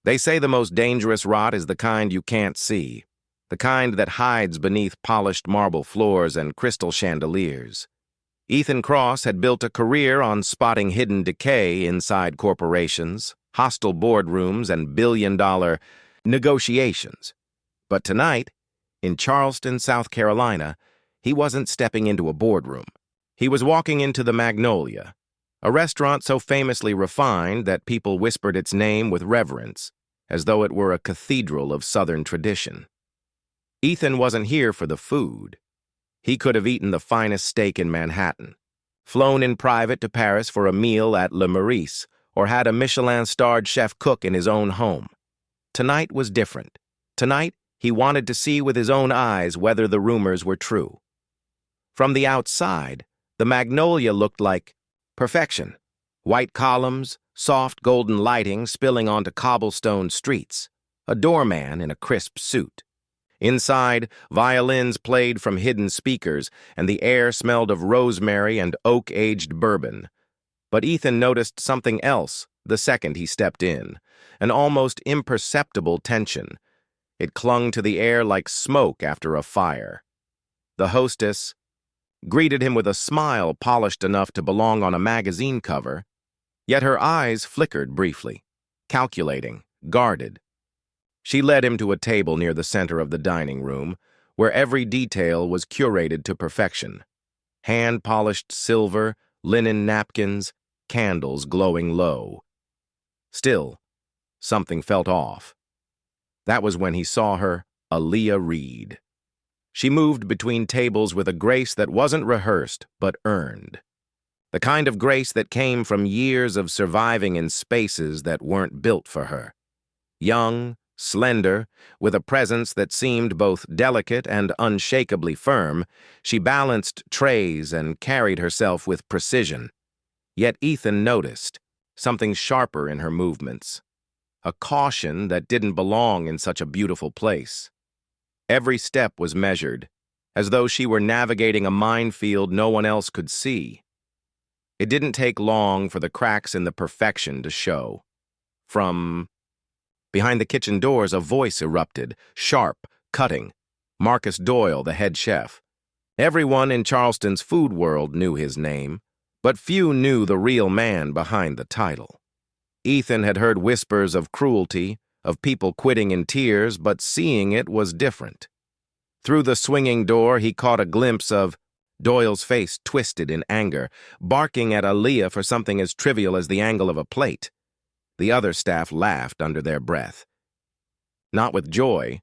They say the most dangerous rot is the kind you can't see, the kind that hides beneath polished marble floors and crystal chandeliers. Ethan Cross had built a career on spotting hidden decay inside corporations, hostile boardrooms, and billion-dollar negotiations. But tonight, in Charleston, South Carolina, he wasn't stepping into a boardroom. He was walking into the Magnolia, a restaurant so famously refined that people whispered its name with reverence, as though it were a cathedral of Southern tradition. Ethan wasn't here for the food. He could have eaten the finest steak in Manhattan, flown in private to Paris for a meal at Le Meurice, or had a Michelin-starred chef cook in his own home. Tonight was different. Tonight, he wanted to see with his own eyes whether the rumors were true. From the outside, the Magnolia looked like perfection. White columns, soft golden lighting spilling onto cobblestone streets, a doorman in a crisp suit. Inside, violins played from hidden speakers, and the air smelled of rosemary and oak-aged bourbon. But Ethan noticed something else the second he stepped in, an almost imperceptible tension. It clung to the air like smoke after a fire. The hostess greeted him with a smile polished enough to belong on a magazine cover, yet her eyes flickered briefly, calculating, guarded. She led him to a table near the center of the dining room, where every detail was curated to perfection. Hand-polished silver, linen napkins, candles glowing low. Still, something felt off. That was when he saw her, Aaliyah Reed. She moved between tables with a grace that wasn't rehearsed, but earned. The kind of grace that came from years of surviving in spaces that weren't built for her. Young, slender, with a presence that seemed both delicate and unshakably firm, she balanced trays and carried herself with precision. Yet Ethan noticed something sharper in her movements, a caution that didn't belong in such a beautiful place. Every step was measured, as though she were navigating a minefield no one else could see. It didn't take long for the cracks in the perfection to show. From behind the kitchen doors, a voice erupted, sharp, cutting. Marcus Doyle, the head chef. Everyone in Charleston's food world knew his name, but few knew the real man behind the title. Ethan had heard whispers of cruelty, of people quitting in tears, but seeing it was different. Through the swinging door, he caught a glimpse of Doyle's face twisted in anger, barking at Aaliyah for something as trivial as the angle of a plate. The other staff laughed under their breath. Not with joy,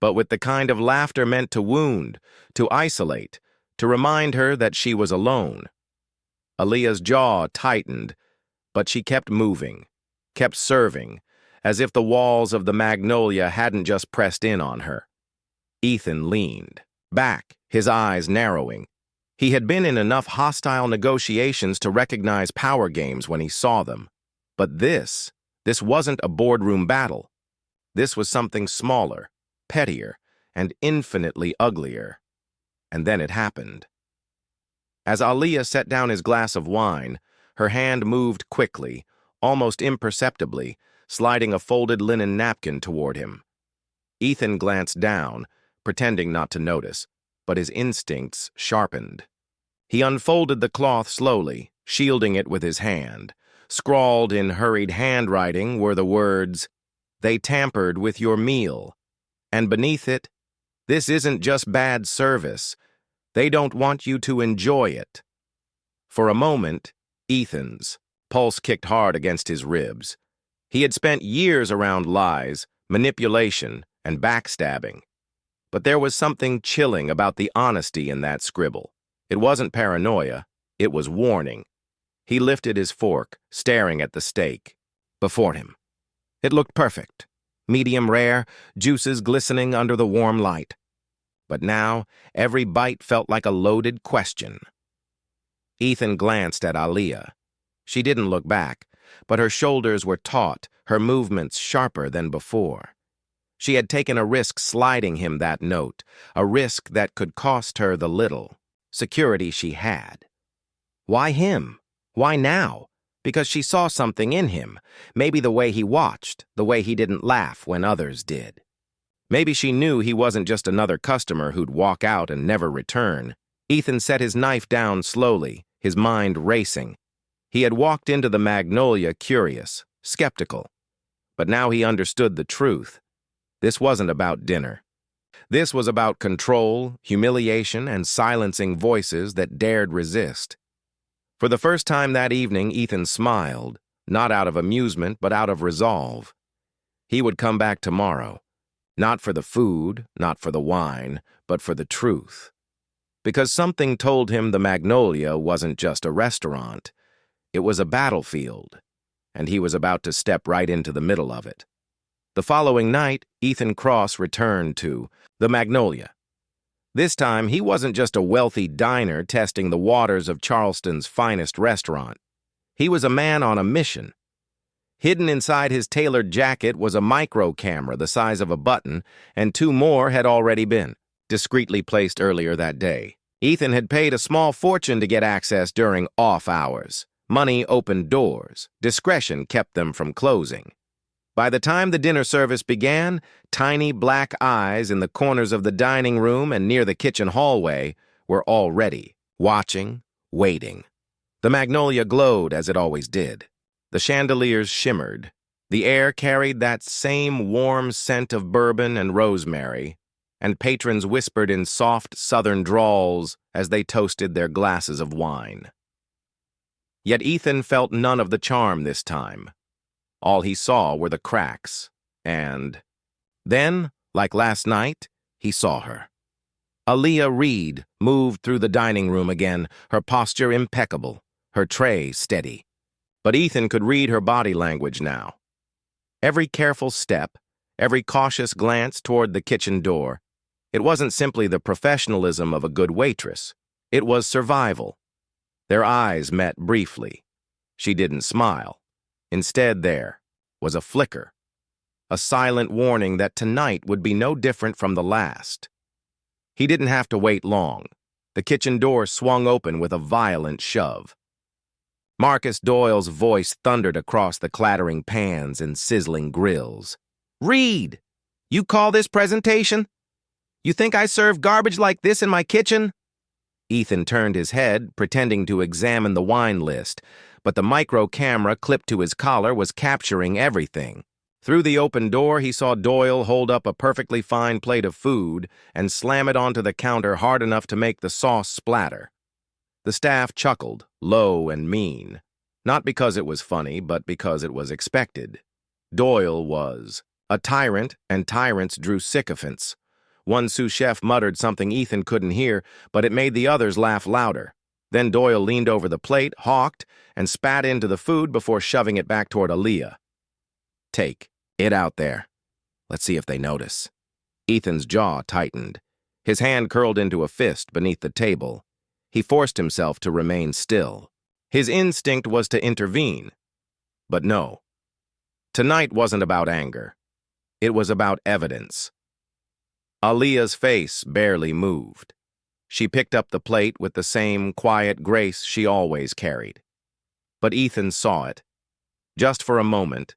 but with the kind of laughter meant to wound, to isolate, to remind her that she was alone. Aaliyah's jaw tightened, but she kept moving, kept serving, as if the walls of the Magnolia hadn't just pressed in on her. Ethan leaned back, his eyes narrowing. He had been in enough hostile negotiations to recognize power games when he saw them. But this wasn't a boardroom battle. This was something smaller, pettier, and infinitely uglier. And then it happened. As Aaliyah set down his glass of wine, her hand moved quickly, almost imperceptibly, sliding a folded linen napkin toward him. Ethan glanced down, pretending not to notice, but his instincts sharpened. He unfolded the cloth slowly, shielding it with his hand. Scrawled in hurried handwriting were the words, "They tampered with your meal." And beneath it, "This isn't just bad service. They don't want you to enjoy it." For a moment, Ethan's pulse kicked hard against his ribs. He had spent years around lies, manipulation, and backstabbing. But there was something chilling about the honesty in that scribble. It wasn't paranoia, it was warning. He lifted his fork, staring at the steak before him. It looked perfect, medium rare, juices glistening under the warm light. But now, every bite felt like a loaded question. Ethan glanced at Aaliyah. She didn't look back, but her shoulders were taut, her movements sharper than before. She had taken a risk sliding him that note, a risk that could cost her the little security she had. Why him? Why now? because she saw something in him, maybe the way he watched, the way he didn't laugh when others did. Maybe she knew he wasn't just another customer who'd walk out and never return. Ethan set his knife down slowly, his mind racing. He had walked into the Magnolia curious, skeptical. But now he understood the truth. This wasn't about dinner. This was about control, humiliation, and silencing voices that dared resist. For the first time that evening, Ethan smiled, not out of amusement, but out of resolve. He would come back tomorrow. Not for the food, not for the wine, but for the truth. Because something told him the Magnolia wasn't just a restaurant. It was a battlefield, and he was about to step right into the middle of it. The following night, Ethan Cross returned to the Magnolia. This time, he wasn't just a wealthy diner testing the waters of Charleston's finest restaurant. He was a man on a mission. Hidden inside his tailored jacket was a micro camera the size of a button, and two more had already been discreetly placed earlier that day. Ethan had paid a small fortune to get access during off hours. Money opened doors. Discretion kept them from closing. By the time the dinner service began, tiny black eyes in the corners of the dining room and near the kitchen hallway were already watching, waiting. The Magnolia glowed as it always did. The chandeliers shimmered. The air carried that same warm scent of bourbon and rosemary, and patrons whispered in soft southern drawls as they toasted their glasses of wine. Yet Ethan felt none of the charm this time. All he saw were the cracks, and then, like last night, he saw her. Aaliyah Reed moved through the dining room again, her posture impeccable, her tray steady. But Ethan could read her body language now. Every careful step, every cautious glance toward the kitchen door, it wasn't simply the professionalism of a good waitress. It was survival. Their eyes met briefly. She didn't smile. Instead, there was a flicker, a silent warning that tonight would be no different from the last. He didn't have to wait long. The kitchen door swung open with a violent shove. Marcus Doyle's voice thundered across the clattering pans and sizzling grills. "Reed, you call this presentation? You think I serve garbage like this in my kitchen?" Ethan turned his head, pretending to examine the wine list, but the micro camera clipped to his collar was capturing everything. Through the open door, he saw Doyle hold up a perfectly fine plate of food and slam it onto the counter hard enough to make the sauce splatter. The staff chuckled, low and mean, not because it was funny, but because it was expected. Doyle was a tyrant, and tyrants drew sycophants. One sous chef muttered something Ethan couldn't hear, but it made the others laugh louder. Then Doyle leaned over the plate, hawked, and spat into the food before shoving it back toward Aaliyah. "Take it out there. Let's see if they notice." Ethan's jaw tightened. His hand curled into a fist beneath the table. He forced himself to remain still. His instinct was to intervene. But no. Tonight wasn't about anger. It was about evidence. Aaliyah's face barely moved. She picked up the plate with the same quiet grace she always carried. But Ethan saw it. Just for a moment.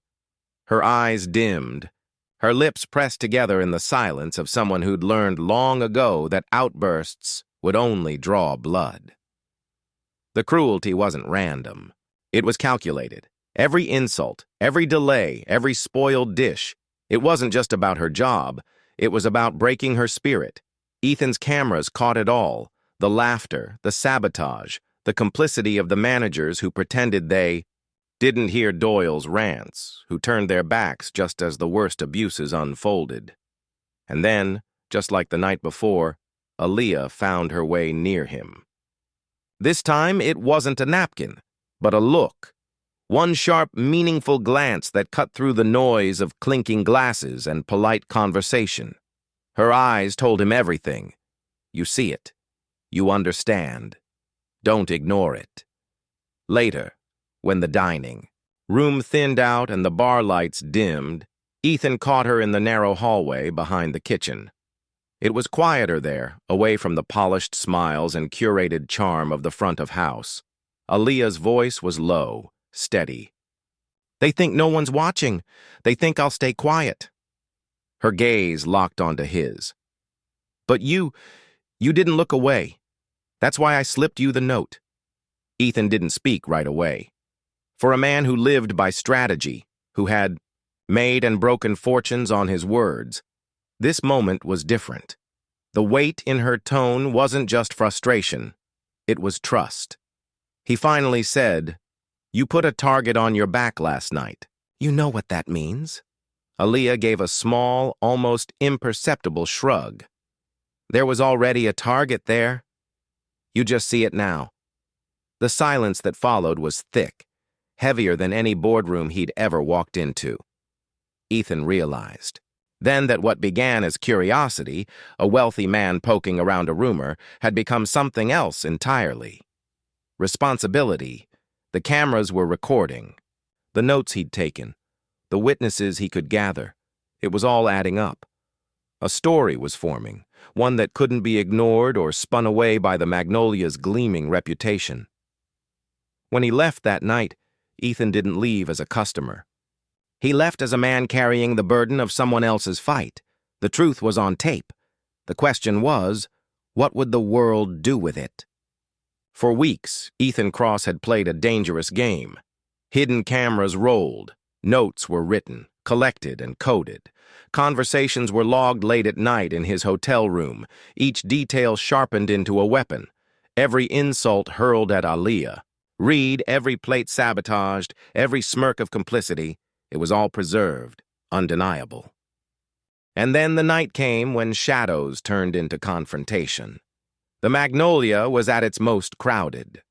Her eyes dimmed. Her lips pressed together in the silence of someone who'd learned long ago that outbursts would only draw blood. The cruelty wasn't random. It was calculated. Every insult, every delay, every spoiled dish. It wasn't just about her job. It was about breaking her spirit. Ethan's cameras caught it all. The laughter, the sabotage, the complicity of the managers who pretended they didn't hear Doyle's rants, who turned their backs just as the worst abuses unfolded. And then, just like the night before, Aaliyah found her way near him. This time, it wasn't a napkin, but a look. One sharp, meaningful glance that cut through the noise of clinking glasses and polite conversation. Her eyes told him everything. You see it. You understand. Don't ignore it. Later, when the dining room thinned out and the bar lights dimmed, Ethan caught her in the narrow hallway behind the kitchen. It was quieter there, away from the polished smiles and curated charm of the front of house. Aaliyah's voice was low, steady. "They think no one's watching. They think I'll stay quiet." Her gaze locked onto his. "But you didn't look away. That's why I slipped you the note." Ethan didn't speak right away. For a man who lived by strategy, who had made and broken fortunes on his words, this moment was different. The weight in her tone wasn't just frustration, it was trust. He finally said, "You put a target on your back last night. You know what that means?" Aaliyah gave a small, almost imperceptible shrug. "There was already a target there. You just see it now." The silence that followed was thick, heavier than any boardroom he'd ever walked into. Ethan realized then that what began as curiosity, a wealthy man poking around a rumor, had become something else entirely. Responsibility. The cameras were recording. The notes he'd taken. The witnesses he could gather. It was all adding up. A story was forming, one that couldn't be ignored or spun away by the Magnolia's gleaming reputation. When he left that night, Ethan didn't leave as a customer. He left as a man carrying the burden of someone else's fight. The truth was on tape. The question was, what would the world do with it? For weeks, Ethan Cross had played a dangerous game. Hidden cameras rolled. Notes were written, collected, and coded. Conversations were logged late at night in his hotel room, each detail sharpened into a weapon. Every insult hurled at Aaliyah. Read every plate sabotaged, every smirk of complicity. It was all preserved, undeniable. And then the night came when shadows turned into confrontation. The Magnolia was at its most crowded.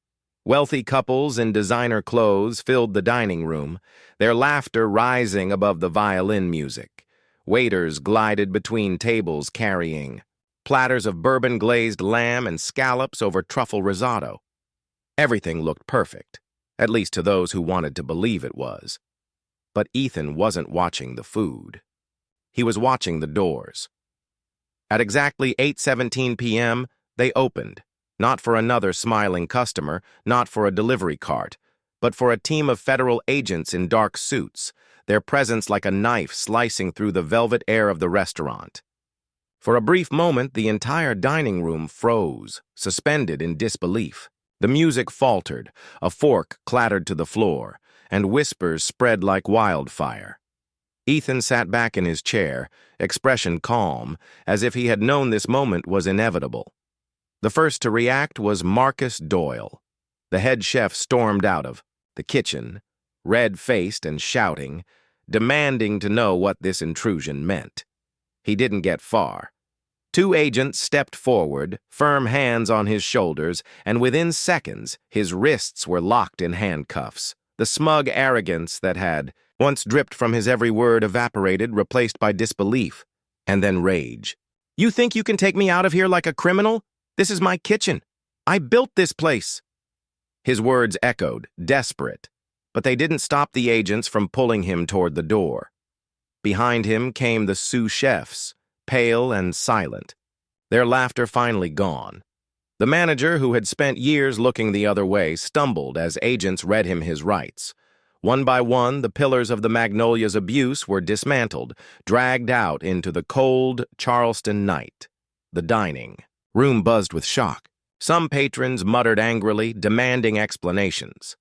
Wealthy couples in designer clothes filled the dining room, their laughter rising above the violin music. Waiters glided between tables carrying platters of bourbon-glazed lamb and scallops over truffle risotto. Everything looked perfect, at least to those who wanted to believe it was. But Ethan wasn't watching the food. He was watching the doors. At exactly 8:17 p.m., they opened, not for another smiling customer, not for a delivery cart, but for a team of federal agents in dark suits, their presence like a knife slicing through the velvet air of the restaurant. For a brief moment, the entire dining room froze, suspended in disbelief. The music faltered, a fork clattered to the floor, and whispers spread like wildfire. Ethan sat back in his chair, expression calm, as if he had known this moment was inevitable. The first to react was Marcus Doyle. The head chef stormed out of the kitchen, red-faced and shouting, demanding to know what this intrusion meant. He didn't get far. Two agents stepped forward, firm hands on his shoulders, and within seconds, his wrists were locked in handcuffs. The smug arrogance that had once dripped from his every word evaporated, replaced by disbelief, and then rage. "You think you can take me out of here like a criminal? This is my kitchen. I built this place." His words echoed, desperate, but they didn't stop the agents from pulling him toward the door. Behind him came the sous chefs, pale and silent, their laughter finally gone. The manager, who had spent years looking the other way, stumbled as agents read him his rights. One by one, the pillars of the Magnolia's abuse were dismantled, dragged out into the cold Charleston night. The dining room buzzed with shock. Some patrons muttered angrily, demanding explanations.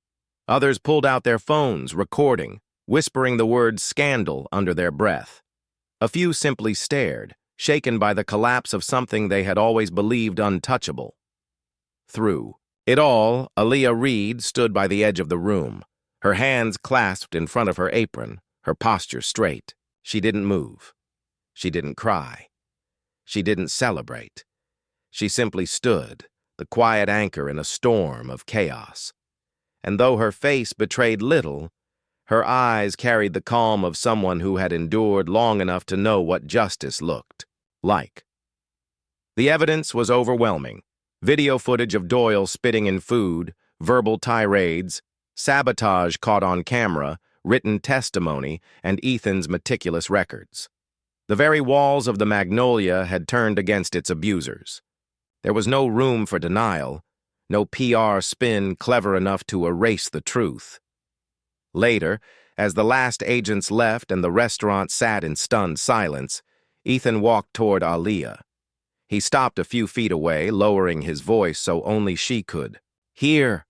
Others pulled out their phones, recording, whispering the word scandal under their breath. A few simply stared, shaken by the collapse of something they had always believed untouchable. Through it all, Aaliyah Reed stood by the edge of the room, her hands clasped in front of her apron, her posture straight. She didn't move. She didn't cry. She didn't celebrate. She simply stood, the quiet anchor in a storm of chaos. And though her face betrayed little, her eyes carried the calm of someone who had endured long enough to know what justice looked like. The evidence was overwhelming. Video footage of Doyle spitting in food, verbal tirades, sabotage caught on camera, written testimony, and Ethan's meticulous records. The very walls of the Magnolia had turned against its abusers. There was no room for denial, no PR spin clever enough to erase the truth. Later, as the last agents left and the restaurant sat in stunned silence, Ethan walked toward Aaliyah. He stopped a few feet away, lowering his voice so only she could. "Here.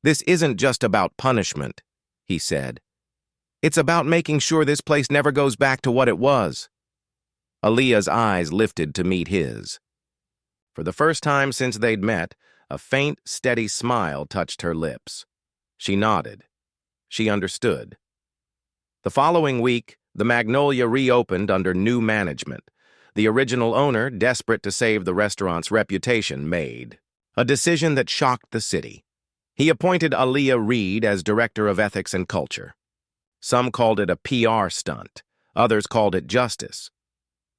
This isn't just about punishment," he said. "It's about making sure this place never goes back to what it was." Aaliyah's eyes lifted to meet his. For the first time since they'd met, a faint, steady smile touched her lips. She nodded. She understood. The following week, the Magnolia reopened under new management. The original owner, desperate to save the restaurant's reputation, made a decision that shocked the city. He appointed Aaliyah Reed as Director of Ethics and Culture. Some called it a PR stunt. Others called it justice.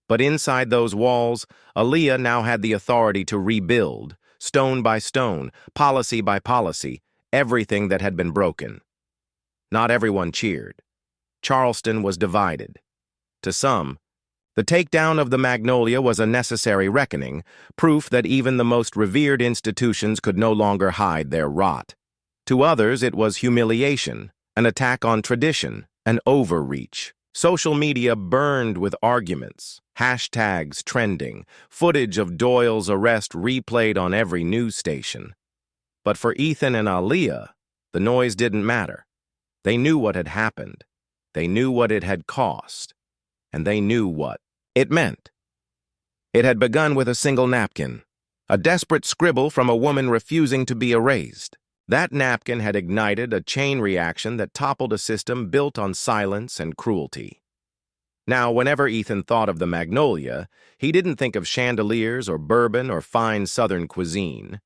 But inside those walls, Aaliyah now had the authority to rebuild, stone by stone, policy by policy, everything that had been broken. Not everyone cheered. Charleston was divided. To some, the takedown of the Magnolia was a necessary reckoning, proof that even the most revered institutions could no longer hide their rot. To others, it was humiliation, an attack on tradition, an overreach. Social media burned with arguments, hashtags trending, footage of Doyle's arrest replayed on every news station. But for Ethan and Aaliyah, the noise didn't matter. They knew what had happened. They knew what it had cost. And they knew what it meant. It had begun with a single napkin, a desperate scribble from a woman refusing to be erased. That napkin had ignited a chain reaction that toppled a system built on silence and cruelty. Now, whenever Ethan thought of the Magnolia, he didn't think of chandeliers or bourbon or fine Southern cuisine.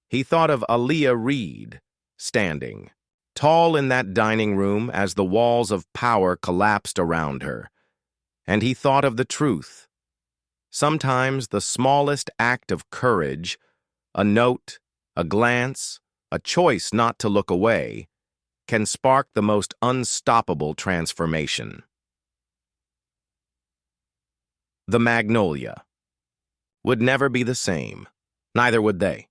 He thought of Aaliyah Reed, standing, tall in that dining room as the walls of power collapsed around her. And he thought of the truth. Sometimes the smallest act of courage, a note, a glance, a choice not to look away, can spark the most unstoppable transformation. The Magnolia would never be the same. Neither would they.